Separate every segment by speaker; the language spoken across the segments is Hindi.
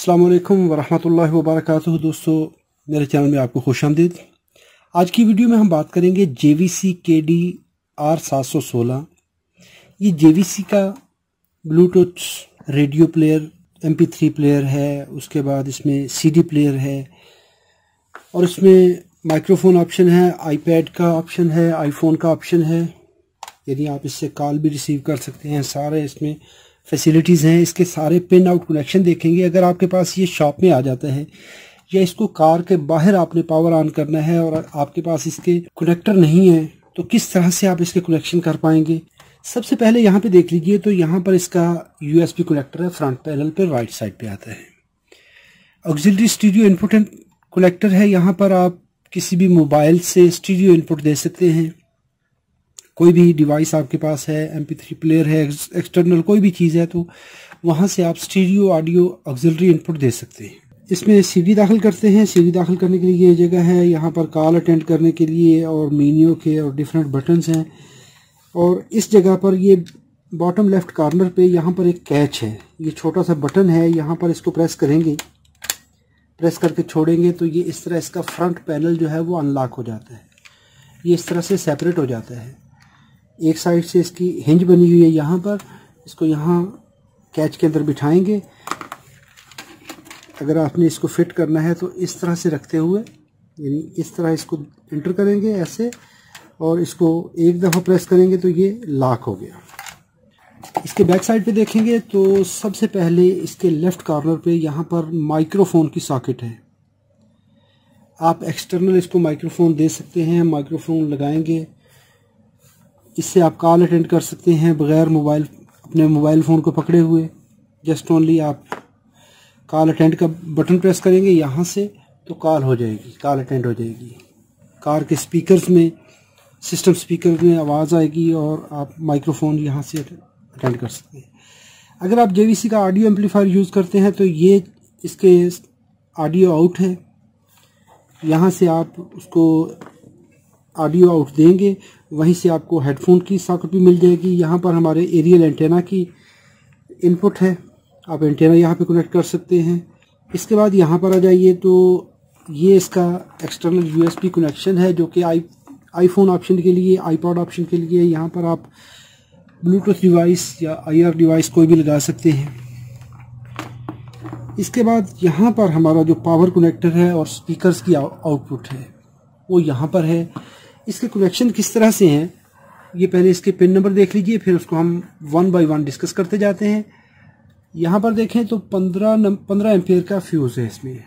Speaker 1: अस्सलाम वालेकुम वरहमतुल्लाहि वबरकातुहू। दोस्तों, मेरे चैनल में आपको खुशामदीद। आज की वीडियो में हम बात करेंगे JVC KD R716। ये JVC का Bluetooth radio player MP3 player है। उसके बाद इसमें CD प्लेयर है और इसमें माइक्रोफोन ऑप्शन है, आईपैड का ऑप्शन है, आईफोन का ऑप्शन है, यानी आप इससे कॉल भी रिसीव कर सकते हैं। सारे इसमें फैसिलिटीज़ हैं। इसके सारे पिन आउट कनेक्शन देखेंगे। अगर आपके पास ये शॉप में आ जाता है या इसको कार के बाहर आपने पावर ऑन करना है और आपके पास इसके कनेक्टर नहीं है तो किस तरह से आप इसके कनेक्शन कर पाएंगे। सबसे पहले यहाँ पे देख लीजिए तो यहाँ पर इसका USB कनेक्टर है। फ्रंट पैनल पे राइट साइड पे आता है। ऑक्सिलरी स्टीरियो इनपुट कनेक्टर है। यहाँ पर आप किसी भी मोबाइल से स्टीरियो इनपुट दे सकते हैं। कोई भी डिवाइस आपके पास है, MP3 प्लेयर है, एक्सटर्नल कोई भी चीज़ है तो वहाँ से आप स्टीरियो ऑडियो ऑक्सिलरी इनपुट दे सकते हैं। इसमें CD दाखिल करते हैं। CD दाखिल करने के लिए ये जगह है। यहाँ पर कॉल अटेंड करने के लिए और मेन्यू के और डिफरेंट बटन्स हैं। और इस जगह पर ये बॉटम लेफ्ट कॉर्नर पे यहाँ पर एक कैच है। ये छोटा सा बटन है। यहाँ पर इसको प्रेस करेंगे, प्रेस करके छोड़ेंगे तो ये इस तरह इसका फ्रंट पैनल जो है वो अनलॉक हो जाता है। ये इस तरह से सेपरेट हो जाता है। एक साइड से इसकी हिंज बनी हुई है। यहाँ पर इसको यहाँ कैच के अंदर बिठाएंगे। अगर आपने इसको फिट करना है तो इस तरह से रखते हुए, यानी इस तरह इसको इंटर करेंगे ऐसे और इसको एक दफ़ा प्रेस करेंगे तो ये लॉक हो गया। इसके बैक साइड पे देखेंगे तो सबसे पहले इसके लेफ्ट कॉर्नर पे यहाँ पर माइक्रोफोन की सॉकेट है। आप एक्सटर्नल इसको माइक्रोफोन दे सकते हैं। माइक्रोफोन लगाएंगे, इससे आप कॉल अटेंड कर सकते हैं बगैर अपने मोबाइल फ़ोन को पकड़े हुए। जस्ट ओनली आप कॉल अटेंड का बटन प्रेस करेंगे यहाँ से तो कॉल हो जाएगी, कॉल अटेंड हो जाएगी। कार के स्पीकर्स में, सिस्टम स्पीकर में आवाज़ आएगी और आप माइक्रोफोन यहाँ से अटेंड कर सकते हैं। अगर आप JVC का ऑडियो एम्पलीफायर यूज़ करते हैं तो ये इसके ऑडियो आउट है। यहाँ से आप उसको ऑडियो आउट देंगे, वहीं से आपको हेडफोन की सॉकेट भी मिल जाएगी। यहाँ पर हमारे एरियल एंटेना की इनपुट है। आप एंटेना यहाँ पे कनेक्ट कर सकते हैं। इसके बाद यहाँ पर आ जाइए तो ये इसका एक्सटर्नल USB कनेक्शन है जो कि आईफोन ऑप्शन के लिए, आईपॉड ऑप्शन के लिए। यहाँ पर आप ब्लूटूथ डिवाइस या IR डिवाइस कोई भी लगा सकते हैं। इसके बाद यहाँ पर हमारा जो पावर कनेक्टर है और स्पीकर्स की आउटपुट है वो यहाँ पर है। इसके कनेक्शन किस तरह से हैं ये पहले इसके पिन नंबर देख लीजिए, फिर उसको हम 1 बाय 1 डिस्कस करते जाते हैं। यहाँ पर देखें तो 15 एम्पेयर का फ्यूज़ है। इसमें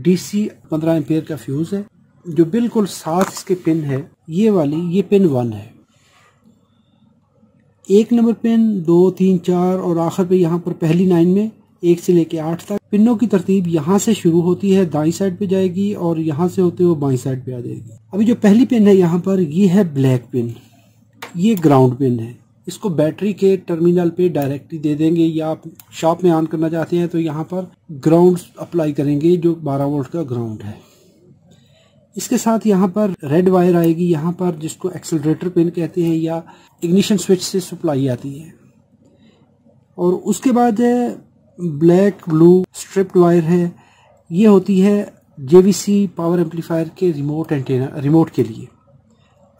Speaker 1: DC 15 एम्पेयर का फ्यूज़ है। जो बिल्कुल साथ इसके पिन है ये वाली, ये पिन 1 है। 1 नंबर पिन, 2, 3, 4 और आखिर पे यहाँ पर पहली लाइन में 1 से लेके 8 तक पिनों की तरतीब यहाँ से शुरू होती है, दाईं साइड पे जाएगी और यहाँ से होते हुए बाईं साइड पे आ जाएगी। अभी जो पहली पिन है यहाँ पर, ये है ब्लैक पिन, ये ग्राउंड पिन है। इसको बैटरी के टर्मिनल पे डायरेक्टली दे देंगे या आप शॉप में ऑन करना चाहते हैं तो यहाँ पर ग्राउंड अप्लाई करेंगे जो 12 वोल्ट का ग्राउंड है। इसके साथ यहाँ पर रेड वायर आएगी यहाँ पर, जिसको एक्सेलरेटर पिन कहते हैं या इग्निशन स्विच से सप्लाई आती है। और उसके बाद ब्लैक ब्लू स्ट्रिप्ड वायर है। ये होती है JVC पावर एम्पलीफायर के रिमोट एंटेना, रिमोट के लिए।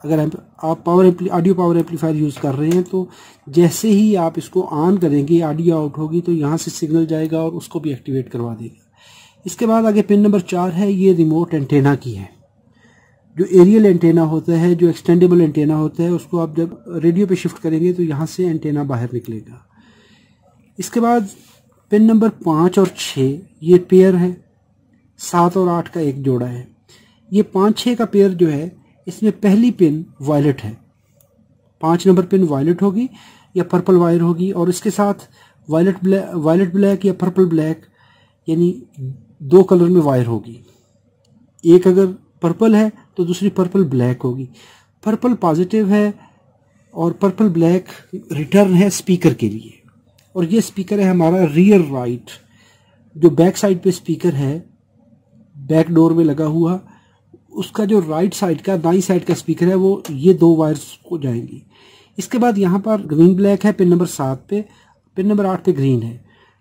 Speaker 1: अगर आप ऑडियो पावर एम्पलीफायर यूज़ कर रहे हैं तो जैसे ही आप इसको ऑन करेंगे ऑडियो आउट होगी तो यहाँ से सिग्नल जाएगा और उसको भी एक्टिवेट करवा देगा। इसके बाद आगे पिन नंबर 4 है। ये रिमोट एंटेना की है। जो एरियल एंटेना होता है, जो एक्सटेंडेबल एंटेना होता है, उसको आप जब रेडियो पे शिफ्ट करेंगे तो यहाँ से एंटेना बाहर निकलेगा। इसके बाद पिन नंबर 5 और 6 ये पेयर है। 7 और 8 का एक जोड़ा है। ये 5-6 का पेयर जो है इसमें पहली पिन वायलेट है। 5 नंबर पिन वायलेट होगी या पर्पल वायर होगी और इसके साथ वायलेट ब्लैक या पर्पल ब्लैक, यानी 2 कलर में वायर होगी। एक अगर पर्पल है तो दूसरी पर्पल ब्लैक होगी। पर्पल पॉजिटिव है और पर्पल ब्लैक रिटर्न है स्पीकर के लिए। और ये स्पीकर है हमारा रियर राइट। जो बैक साइड पे स्पीकर है, बैक डोर में लगा हुआ, उसका जो राइट साइड का, दाईं साइड का स्पीकर है वो ये 2 वायर्स को जाएंगी। इसके बाद यहाँ पर ग्रीन ब्लैक है पिन नंबर 7 पे, पिन नंबर 8 पे ग्रीन है।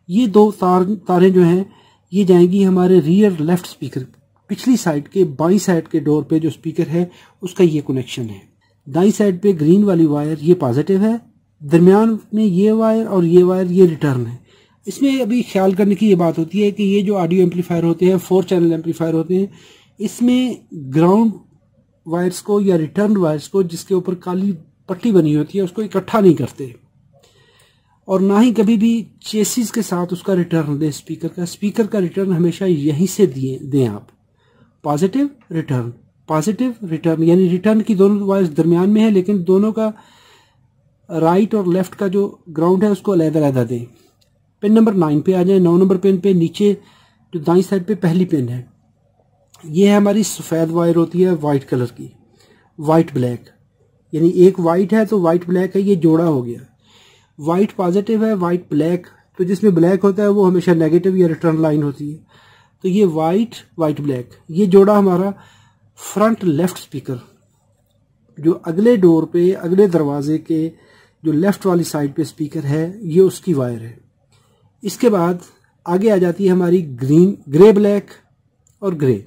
Speaker 1: ये 2 तारें जो हैं ये जाएंगी हमारे रियर लेफ्ट स्पीकर, पिछली साइड के बाई साइड के डोर पे जो स्पीकर है उसका ये कनेक्शन है। दाई साइड पे ग्रीन वाली वायर ये पॉजिटिव है, दरमियान में ये वायर और ये वायर ये रिटर्न है। इसमें अभी ख्याल करने की ये बात होती है कि ये जो ऑडियो एम्पलीफायर होते हैं 4 चैनल एम्पलीफायर होते हैं, इसमें ग्राउंड वायर्स को या रिटर्न वायर्स को जिसके ऊपर काली पट्टी बनी होती है उसको इकट्ठा नहीं करते, और ना ही कभी भी चेसिस के साथ उसका रिटर्न दें। स्पीकर का रिटर्न हमेशा यहीं से दें आप, पॉजिटिव रिटर्न, यानी रिटर्न की दोनों वायर्स दरमियान में है लेकिन दोनों का राइट और लेफ्ट का जो ग्राउंड है उसको अलग-अलग दें। पिन नंबर 9 पे आ जाए। 9 नंबर पिन पे नीचे जो दाईं साइड पे पहली पिन है, ये है हमारी सफ़ेद वायर होती है वाइट कलर की, वाइट ब्लैक, यानी एक वाइट है तो वाइट ब्लैक है, ये जोड़ा हो गया। वाइट पॉजिटिव है, वाइट ब्लैक, तो जिसमें ब्लैक होता है वो हमेशा नेगेटिव या रिटर्न लाइन होती है। तो ये वाइट ब्लैक, ये जोड़ा हमारा फ्रंट लेफ्ट स्पीकर, जो अगले डोर पे अगले दरवाजे के जो लेफ्ट वाली साइड पे स्पीकर है ये उसकी वायर है। इसके बाद आगे आ जाती है हमारी ग्रे ब्लैक और ग्रे,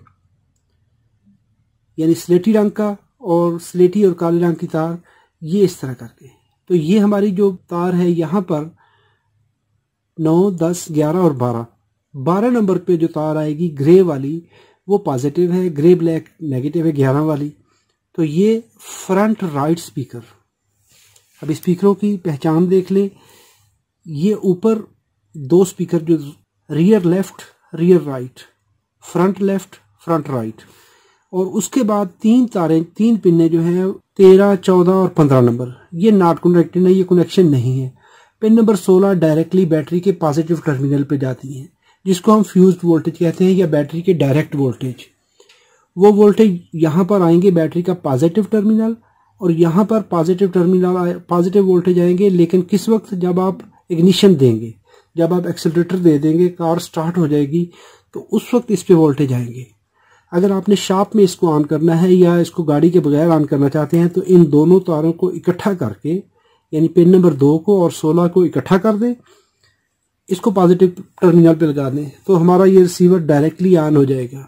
Speaker 1: यानी स्लेटी रंग का और स्लेटी और काले रंग की तार, ये इस तरह करके। तो ये हमारी जो तार है यहाँ पर 9, 10, 11 और 12 नंबर पे जो तार आएगी ग्रे वाली वो पॉजिटिव है, ग्रे ब्लैक नेगेटिव है 11 वाली। तो ये फ्रंट राइट स्पीकर। अब स्पीकरों की पहचान देख लें। ये ऊपर 2 स्पीकर जो rear left rear right, front left front right, और उसके बाद 3 पिने जो हैं 13, 14 और 15 नंबर, ये नॉट कनेक्टेड है, ये कनेक्शन नहीं है। पिन नंबर 16 डायरेक्टली बैटरी के पॉजिटिव टर्मिनल पे जाती है, जिसको हम फ्यूज्ड वोल्टेज कहते हैं या बैटरी के डायरेक्ट वोल्टेज। वो वोल्टेज यहाँ पर आएंगे बैटरी का पॉजिटिव टर्मिनल, और यहाँ पर पॉजिटिव वोल्टेज आएंगे, लेकिन किस वक्त, जब आप इग्निशन देंगे, जब आप एक्सेलरेटर दे देंगे, कार स्टार्ट हो जाएगी, तो उस वक्त इस पे वोल्टेज आएंगे। अगर आपने शॉप में इसको ऑन करना है या इसको गाड़ी के बगैर ऑन करना चाहते हैं तो इन दोनों तारों को इकट्ठा करके, यानी पिन नंबर 2 को और 16 को इकट्ठा कर दें, इसको पॉजिटिव टर्मिनल पे लगा दें, तो हमारा ये रिसीवर डायरेक्टली ऑन हो जाएगा।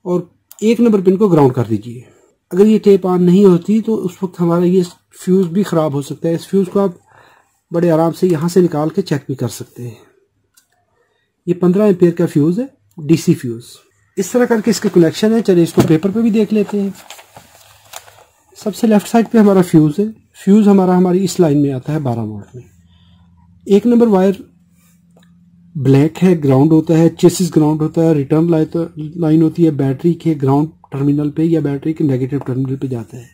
Speaker 1: और 1 नंबर पिन को ग्राउंड कर दीजिए। अगर ये टेप ऑन नहीं होती तो उस वक्त हमारा ये फ्यूज़ भी ख़राब हो सकता है। इस फ्यूज़ को आप बड़े आराम से यहाँ से निकाल के चेक भी कर सकते हैं। ये 15 एम्पेयर का फ्यूज़ है, डीसी फ्यूज़। इस तरह करके इसके कनेक्शन है। चलिए इसको पेपर पे भी देख लेते हैं। सबसे लेफ्ट साइड पे हमारा फ्यूज़ है। फ्यूज़ हमारी इस लाइन में आता है 12 वोल्ट में। 1 नंबर वायर ब्लैक है, ग्राउंड होता है, चेसिस ग्राउंड होता है, रिटर्न लाइन होती है बैटरी के ग्राउंड टर्मिनल पे या बैटरी के नेगेटिव टर्मिनल पे जाता है।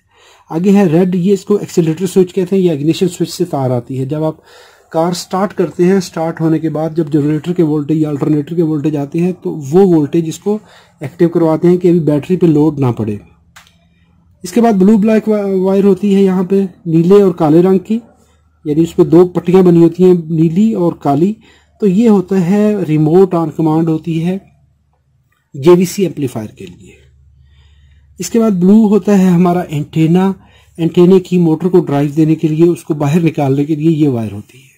Speaker 1: आगे है रेड, ये इसको एक्सीलरेटर स्विच कहते हैं या इग्निशन स्विच से तार आती है। जब आप कार स्टार्ट करते हैं, स्टार्ट होने के बाद जब जनरेटर के वोल्टेज या अल्टरनेटर के वोल्टेज आते हैं तो वो वोल्टेज इसको एक्टिव करवाते हैं कि अभी बैटरी पे लोड ना पड़े। इसके बाद ब्लू ब्लैक वायर होती है यहाँ पे नीले और काले रंग की, यानी उस पर 2 पट्टियां बनी होती हैं, नीली और काली। तो ये होता है रिमोट ऑन कमांड होती है जेवीसी एम्पलीफायर के लिए। इसके बाद ब्लू होता है हमारा एंटेना, एंटेने की मोटर को ड्राइव देने के लिए, उसको बाहर निकालने के लिए ये वायर होती है।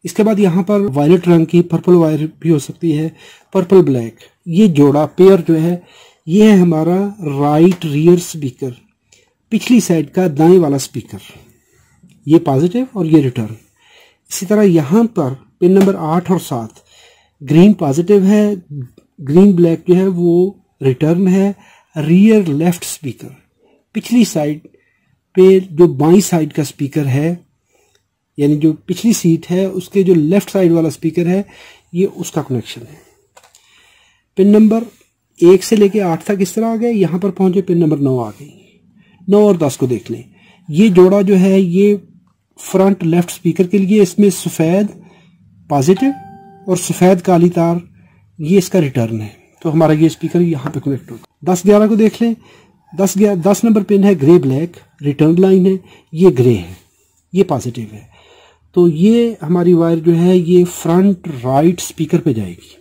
Speaker 1: इसके बाद यहाँ पर वायलेट रंग की पर्पल वायर भी हो सकती है, पर्पल ब्लैक। ये जोड़ा पेयर जो है ये है हमारा राइट रियर स्पीकर, पिछली साइड का दाएं वाला स्पीकर, ये पॉजिटिव और ये रिटर्न। इसी तरह यहाँ पर पिन नंबर 8 और 7 ग्रीन पॉजिटिव है, ग्रीन ब्लैक जो है वो रिटर्न है। रियर लेफ्ट स्पीकर, पिछली साइड पे जो बाईं साइड का स्पीकर है, यानी जो पिछली सीट है उसके जो लेफ्ट साइड वाला स्पीकर है, ये उसका कनेक्शन है। पिन नंबर 1 से लेके 8 तक इस तरह आ गए। यहाँ पर पहुंचे पिन नंबर 9 आ गई। 9 और 10 को देख लें। ये जोड़ा जो है ये फ्रंट लेफ्ट स्पीकर के लिए, इसमें सफ़ेद पॉजिटिव और सफ़ेद काली तार, ये इसका रिटर्न है। तो हमारा ये स्पीकर यहाँ पे कनेक्ट होगा। 10-11 को देख लें। 10 नंबर पिन है ग्रे ब्लैक, रिटर्न लाइन है, ये ग्रे है, ये पॉजिटिव है। तो ये हमारी वायर जो है ये फ्रंट राइट स्पीकर पे जाएगी।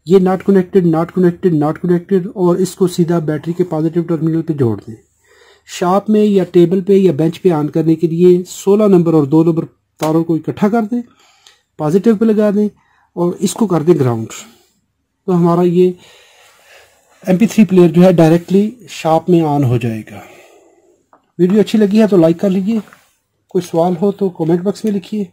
Speaker 1: ये not connected not connected not connected, और इसको सीधा बैटरी के पॉजिटिव टर्मिनल पे जोड़ दें। शॉप में या टेबल पे या बेंच पे ऑन करने के लिए 16 नंबर और 2 नंबर तारों को इकट्ठा कर दें, पॉजिटिव पे लगा दें। और इसको कर दें ग्राउंड, तो हमारा ये MP3 प्लेयर जो है डायरेक्टली शार्प में ऑन हो जाएगा। वीडियो अच्छी लगी है तो लाइक कर लीजिए, कोई सवाल हो तो कमेंट बॉक्स में लिखिए।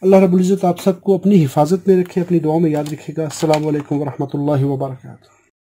Speaker 1: अल्लाह रब्बुल इज़्ज़त आप सबको अपनी हिफाजत में रखे, अपनी दुआ में याद रखिएगा। अस्सलामु अलैकुम वरहमतुल्लाहि वबरकातुहू।